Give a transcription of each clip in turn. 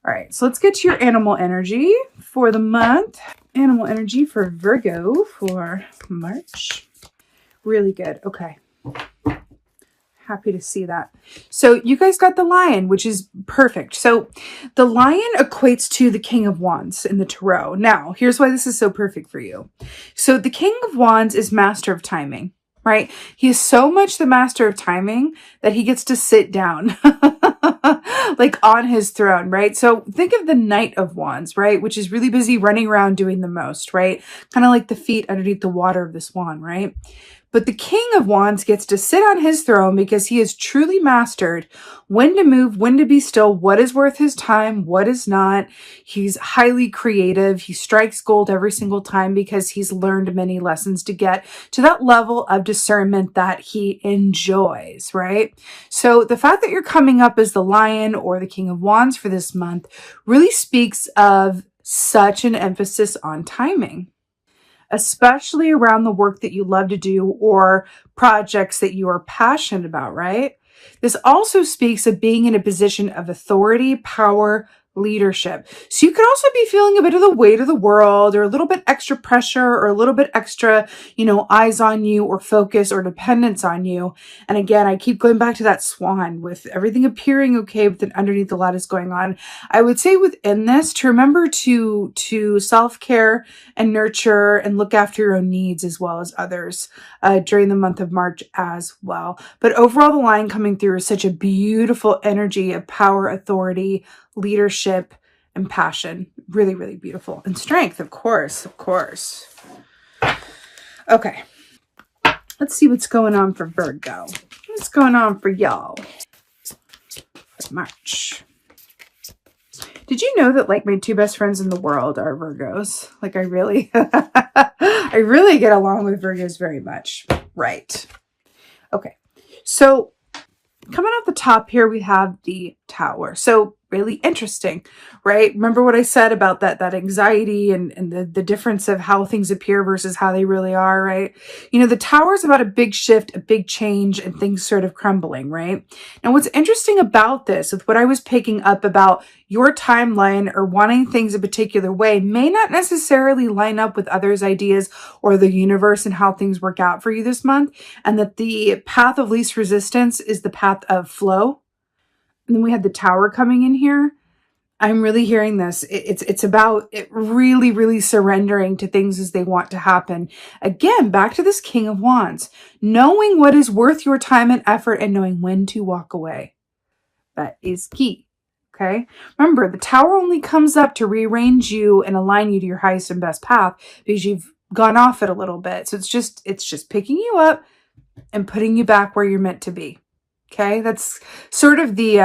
All right, so let's get to your animal energy for the month. Animal energy for Virgo for March. Really good. Okay. Happy to see that. So you guys got the lion, which is perfect. So the lion equates to the King of Wands in the tarot. Now, here's why this is so perfect for you. So the King of Wands is master of timing, right? He is so much the master of timing that he gets to sit down like on his throne, right? So think of the Knight of Wands, right? Which is really busy running around doing the most, right? Kind of like the feet underneath the water of the swan, right? But the King of Wands gets to sit on his throne because he has truly mastered when to move, when to be still, what is worth his time, what is not. He's highly creative. He strikes gold every single time because he's learned many lessons to get to that level of discernment that he enjoys, right? So the fact that you're coming up as the lion or the King of Wands for this month really speaks of such an emphasis on timing, especially around the work that you love to do or projects that you are passionate about, right? This also speaks of being in a position of authority, power, leadership. So you could also be feeling a bit of the weight of the world or a little bit extra pressure or a little bit extra, eyes on you or focus or dependence on you. And again, I keep going back to that swan with everything appearing okay, but then underneath a lot is going on. I would say within this to remember to self-care and nurture and look after your own needs as well as others during the month of March as well. But overall, the line coming through is such a beautiful energy of power, authority, leadership, and passion. Really, really beautiful. And strength, of course. Okay. Let's see what's going on for Virgo. What's going on for y'all for March? Did you know that my two best friends in the world are Virgos? I really, I really get along with Virgos very much. Right. Okay. So coming off the top here, we have the Tower. So really interesting, right? Remember what I said about that anxiety and the difference of how things appear versus how they really are, right? The Tower is about a big shift, a big change, and things sort of crumbling, right? Now, what's interesting about this, with what I was picking up about your timeline or wanting things a particular way, may not necessarily line up with others' ideas or the universe and how things work out for you this month, and that the path of least resistance is the path of flow. And then we had the Tower coming in here. I'm really hearing this. It's about it really, really surrendering to things as they want to happen. Again, back to this King of Wands. Knowing what is worth your time and effort and knowing when to walk away. That is key. Okay? Remember, the Tower only comes up to rearrange you and align you to your highest and best path because you've gone off it a little bit. So it's just picking you up and putting you back where you're meant to be. Okay, that's sort of the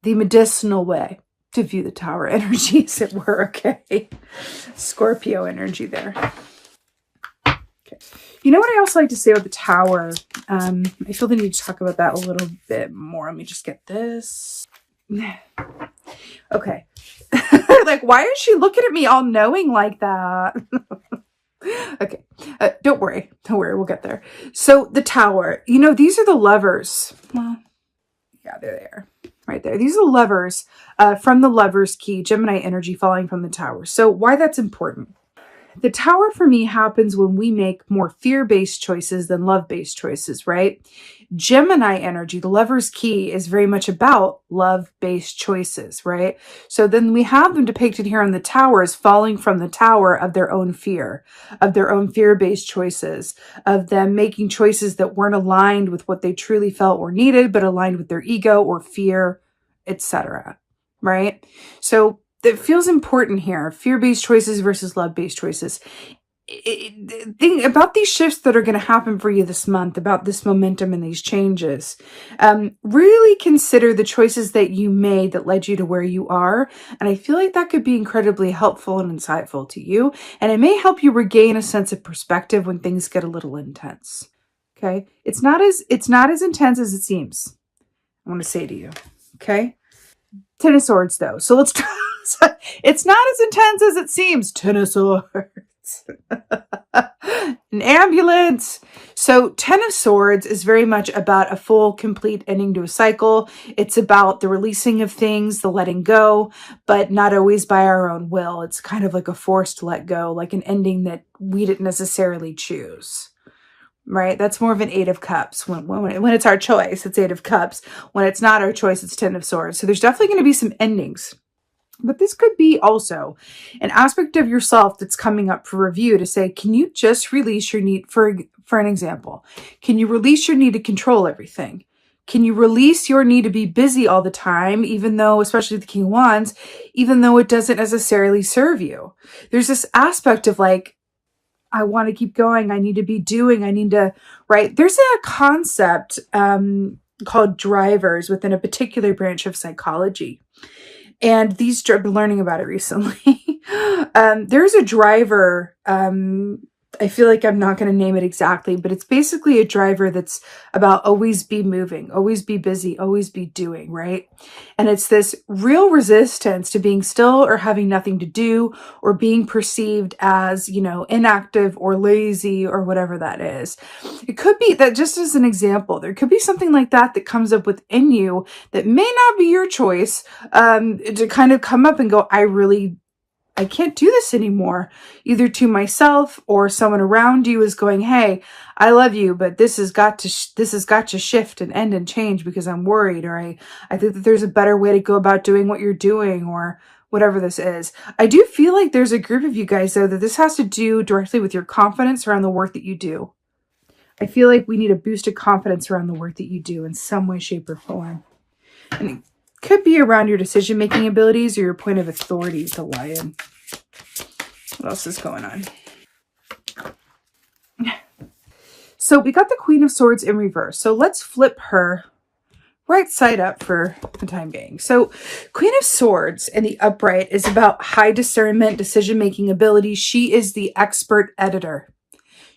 medicinal way to view the Tower energy, as it were. Okay, Scorpio energy there. Okay, you know what I also like to say about the Tower? I feel the need to talk about that a little bit more. Let me just get this. Okay, why is she looking at me all knowing like that? Okay, don't worry, we'll get there. So the Tower, these are the lovers. Well, yeah, they're there, right there. These are the lovers from the Lover's Key, Gemini energy falling from the Tower. So why that's important? The Tower for me happens when we make more fear-based choices than love-based choices, right? Gemini energy, the Lover's Key, is very much about love-based choices, right? So then we have them depicted here on the Tower as falling from the Tower of their own fear-based choices, of them making choices that weren't aligned with what they truly felt or needed, but aligned with their ego or fear, etc., right? So it feels important here. Fear-based choices versus love-based choices. Think about these shifts that are going to happen for you this month, about this momentum and these changes. Really consider the choices that you made that led you to where you are. And I feel like that could be incredibly helpful and insightful to you. And it may help you regain a sense of perspective when things get a little intense. Okay? It's not as intense as it seems. I want to say to you. Okay? Ten of Swords, though. So let's try. It's not as intense as it seems. Ten of Swords. An ambulance. So 10 of Swords is very much about a full, complete ending to a cycle. It's about the releasing of things, the letting go, but not always by our own will. It's kind of like a forced let go, like an ending that we didn't necessarily choose. Right? That's more of an 8 of Cups. When it's our choice, it's 8 of Cups. When it's not our choice, it's 10 of Swords. So there's definitely going to be some endings. But this could be also an aspect of yourself that's coming up for review to say, can you just release your need, for an example, can you release your need to control everything? Can you release your need to be busy all the time, even though, especially the King of Wands, even though it doesn't necessarily serve you? There's this aspect of like, I want to keep going. I need to be doing, I need to, right? There's a concept called drivers within a particular branch of psychology. And I've been learning about it recently. There's a driver, I feel like I'm not going to name it exactly, but it's basically a driver that's about always be moving, always be busy, always be doing, right? And it's this real resistance to being still or having nothing to do or being perceived as, inactive or lazy or whatever that is. It could be that, just as an example, there could be something like that that comes up within you that may not be your choice, to kind of come up and go, I can't do this anymore, either to myself or someone around you is going, hey, I love you, but this has got to shift and end and change because I'm worried, or I think that there's a better way to go about doing what you're doing, or whatever this is. I do feel like there's a group of you guys, though, that this has to do directly with your confidence around the work that you do. I feel like we need a boost of confidence around the work that you do in some way, shape, or form. And it could be around your decision-making abilities or your point of authority, the Lion. What else is going on? So we got the Queen of Swords in reverse. So let's flip her right side up for the time being. So Queen of Swords in the upright is about high discernment, decision-making ability. She is the expert editor.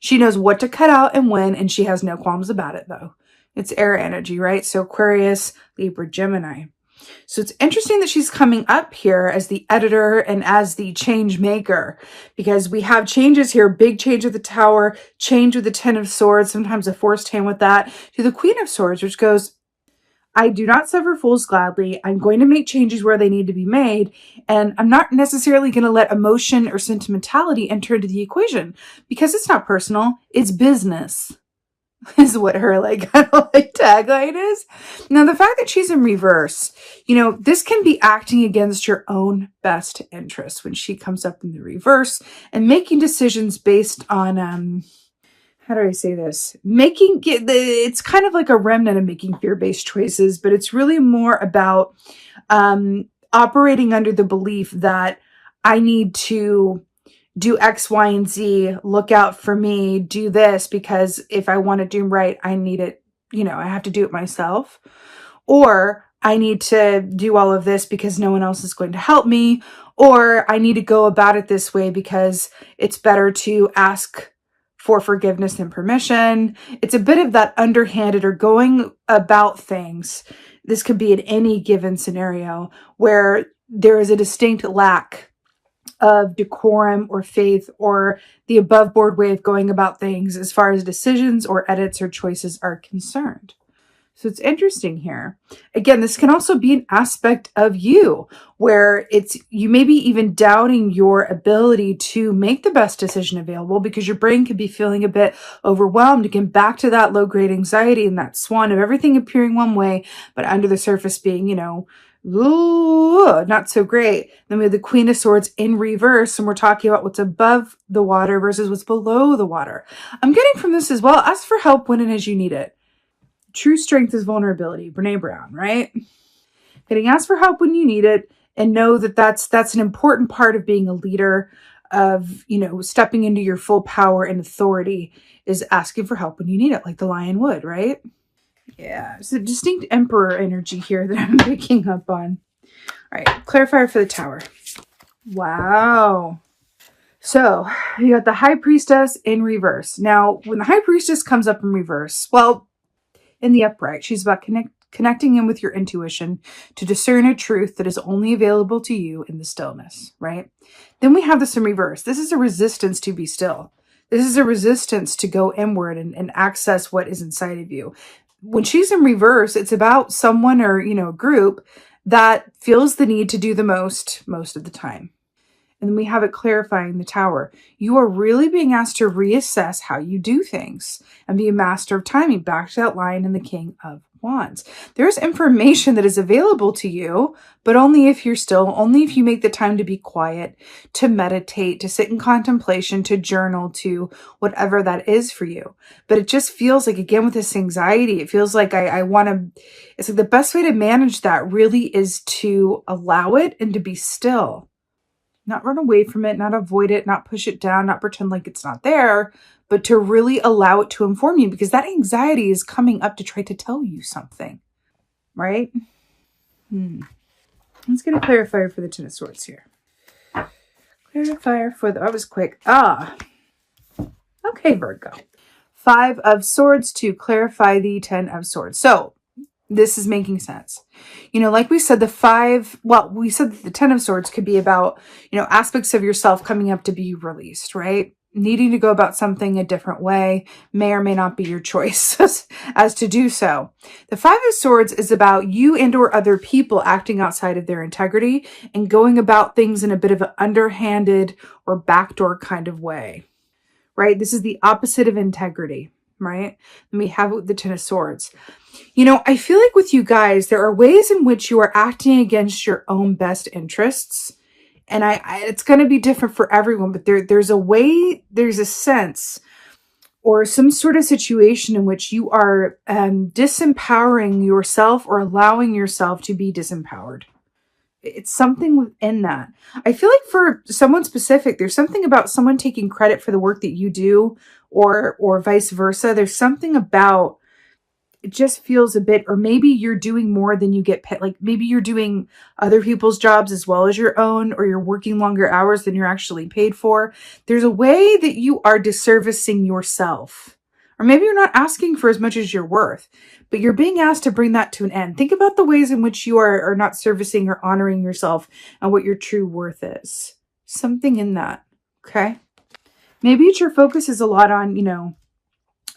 She knows what to cut out and when, and she has no qualms about it, though. It's air energy, right? So Aquarius, Libra, Gemini. So it's interesting that she's coming up here as the editor and as the change maker, because we have changes here, big change with the Tower, change with the 10 of Swords, sometimes a forced hand with that, to the Queen of Swords, which goes, I do not suffer fools gladly. I'm going to make changes where they need to be made. And I'm not necessarily going to let emotion or sentimentality enter into the equation, because it's not personal. It's business, is what her kind of tagline is. Now, the fact that she's in reverse, this can be acting against your own best interest when she comes up in the reverse and making decisions based on, how do I say this? It's kind of like a remnant of making fear-based choices, but it's really more about operating under the belief that I need to do X, Y, and Z, look out for me, do this, because if I want to do right, I need it, I have to do it myself. Or I need to do all of this because no one else is going to help me. Or I need to go about it this way because it's better to ask for forgiveness than permission. It's a bit of that underhanded or going about things. This could be in any given scenario where there is a distinct lack of decorum or faith or the above board way of going about things as far as decisions or edits or choices are concerned. So it's interesting here. Again, this can also be an aspect of you where you may be even doubting your ability to make the best decision available because your brain could be feeling a bit overwhelmed. Again, back to that low-grade anxiety and that swan of everything appearing one way, but under the surface being, ooh, not so great. Then we have the Queen of Swords in reverse, and we're talking about what's above the water versus what's below the water. I'm getting from this as well, ask for help when and as you need it. True strength is vulnerability. Brene Brown, right? Getting asked for help when you need it, and know that that's an important part of being a leader, of, stepping into your full power and authority, is asking for help when you need it, like the lion would, right? Yeah, it's a distinct Emperor energy here that I'm picking up on. All right, clarifier for the Tower. Wow. So you got the High Priestess in reverse. Now, when the High Priestess comes up in reverse, well, in the upright, she's about connecting in with your intuition to discern a truth that is only available to you in the stillness, right? Then we have this in reverse. This is a resistance to be still. This is a resistance to go inward and access what is inside of you. When she's in reverse, it's about someone or, a group that feels the need to do the most of the time. And then we have it clarifying the Tower. You are really being asked to reassess how you do things and be a master of timing. Back to that line in the King of Wands. There's information that is available to you, but only if you make the time to be quiet, to meditate, to sit in contemplation, to journal, to whatever that is for you. But it just feels like, again, with this anxiety, it feels like it's like the best way to manage that really is to allow it and to be still. Not run away from it, not avoid it, not push it down, not pretend like it's not there, but to really allow it to inform you, because that anxiety is coming up to try to tell you something, right? Let's get a clarifier for the Ten of Swords here. Clarifier for that was quick. Okay, Virgo. 5 of Swords to clarify the 10 of Swords. So, this is making sense. Like we said, we said that the 10 of Swords could be about, aspects of yourself coming up to be released, right? Needing to go about something a different way may or may not be your choice as to do so. The 5 of Swords is about you and or other people acting outside of their integrity and going about things in a bit of an underhanded or backdoor kind of way, right? This is the opposite of integrity, right? And we have it with the 10 of Swords. I feel like with you guys, there are ways in which you are acting against your own best interests. And it's going to be different for everyone, but there's a sense or some sort of situation in which you are disempowering yourself or allowing yourself to be disempowered. It's something within that. I feel like for someone specific, there's something about someone taking credit for the work that you do or vice versa. There's something about it just feels a bit, or maybe you're doing more than you get paid. Like maybe you're doing other people's jobs as well as your own, or you're working longer hours than you're actually paid for. There's a way that you are disservicing yourself, or maybe you're not asking for as much as you're worth, but you're being asked to bring that to an end. Think about the ways in which you are not servicing or honoring yourself and what your true worth is. Something in that. Okay. Maybe your focus is a lot on,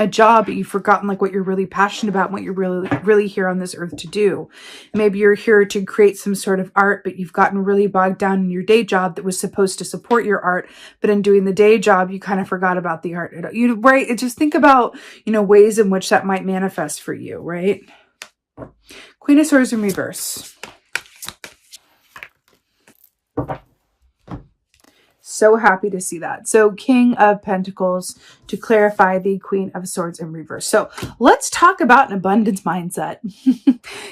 a job, but you've forgotten like what you're really passionate about and what you're really here on this earth to do. Maybe you're here to create some sort of art, but you've gotten really bogged down in your day job that was supposed to support your art. But in doing the day job, you kind of forgot about the art. Right? Just think about, ways in which that might manifest for you, right? Queen of Swords in reverse. So happy to see that. So King of Pentacles to clarify the Queen of Swords in reverse. So let's talk about an abundance mindset.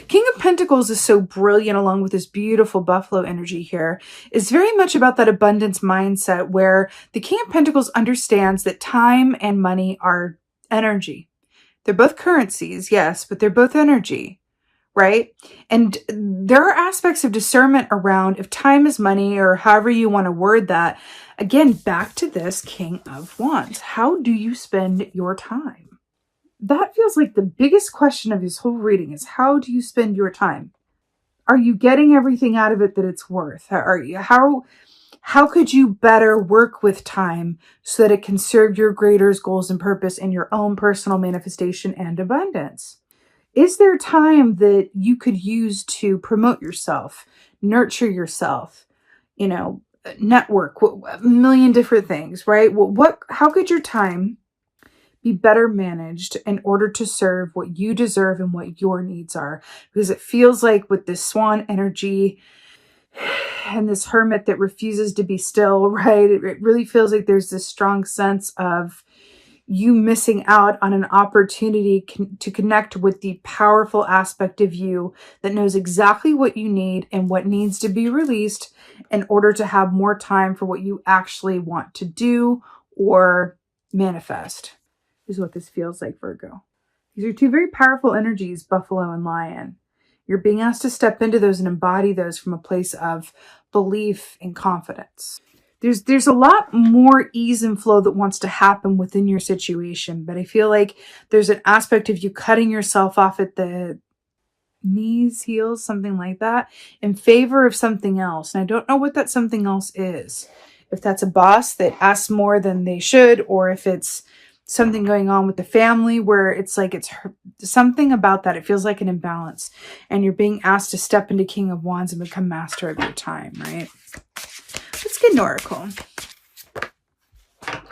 King of Pentacles is so brilliant, along with this beautiful buffalo energy here. It's very much about that abundance mindset where the King of Pentacles understands that time and money are energy. They're both currencies, yes, but they're both energy. Right? And there are aspects of discernment around if time is money, or however you want to word that. Again, back to this King of Wands. How do you spend your time? That feels like the biggest question of this whole reading is, how do you spend your time? Are you getting everything out of it that it's worth? How could you better work with time so that it can serve your greater goals and purpose in your own personal manifestation and abundance? Is there time that you could use to promote yourself, nurture yourself, network, a million different things, right? How could your time be better managed in order to serve what you deserve and what your needs are? Because it feels like with this swan energy and this hermit that refuses to be still, right? It really feels like there's this strong sense of you missing out on an opportunity to connect with the powerful aspect of you that knows exactly what you need and what needs to be released in order to have more time for what you actually want to do or manifest, is what this feels like, Virgo. These are two very powerful energies, Buffalo and Lion. You're being asked to step into those and embody those from a place of belief and confidence. There's a lot more ease and flow that wants to happen within your situation, but I feel like there's an aspect of you cutting yourself off at the knees, heels, something like that, in favor of something else. And I don't know what that something else is. If that's a boss that asks more than they should, or if it's something going on with the family where it's like it's something about that. It feels like an imbalance. And you're being asked to step into King of Wands and become master of your time, right? Let's get an oracle.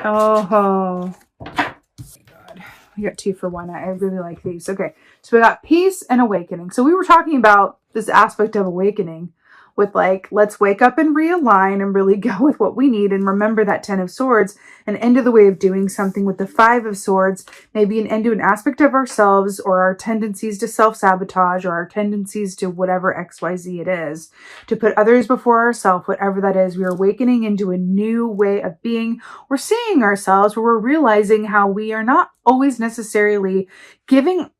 Oh, God. We got 2 for 1. I really like these. Okay, so we got peace and awakening. So we were talking about this aspect of awakening with like, let's wake up and realign and really go with what we need and remember that 10 of Swords, an end to the way of doing something. With the 5 of Swords, maybe an end to an aspect of ourselves or our tendencies to self-sabotage or our tendencies to whatever XYZ it is, to put others before ourselves, whatever that is. We are awakening into a new way of being. We're seeing ourselves where we're realizing how we are not always necessarily giving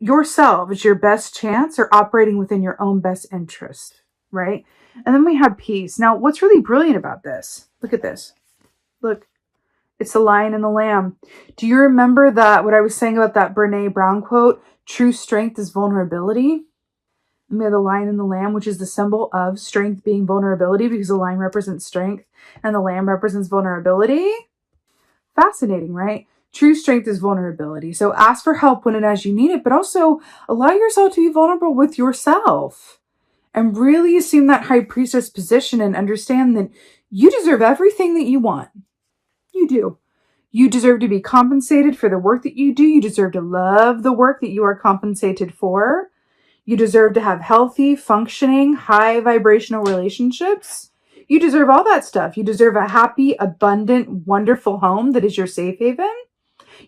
yourselves your best chance or operating within your own best interest. Right? And then we have peace. Now, what's really brilliant about this? Look at this. Look, it's the lion and the lamb. Do you remember that, what I was saying about that Brene Brown quote, true strength is vulnerability? And we have the lion and the lamb, which is the symbol of strength being vulnerability, because the lion represents strength and the lamb represents vulnerability. Fascinating, right? True strength is vulnerability. So ask for help when and as you need it, but also allow yourself to be vulnerable with yourself. And really assume that high priestess position and understand that you deserve everything that you want. You do. You deserve to be compensated for the work that you do. You deserve to love the work that you are compensated for. You deserve to have healthy, functioning, high vibrational relationships. You deserve all that stuff. You deserve a happy, abundant, wonderful home that is your safe haven.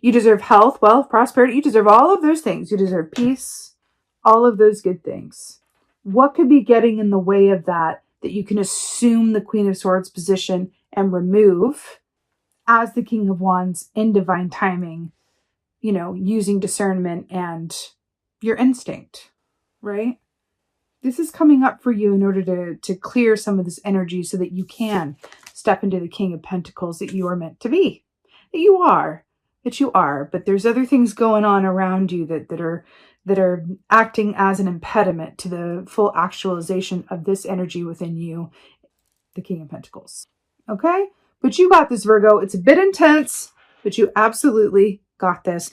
You deserve health, wealth, prosperity. You deserve all of those things. You deserve peace, all of those good things. What could be getting in the way of that you can assume the Queen of Swords position and remove as the King of Wands in divine timing, you know, using discernment and your instinct, right? This is coming up for you in order to clear some of this energy so that you can step into the King of Pentacles that you are meant to be, that you are, but there's other things going on around you that are acting as an impediment to the full actualization of this energy within you, the King of Pentacles. Okay? But you got this, Virgo. It's a bit intense, but you absolutely got this.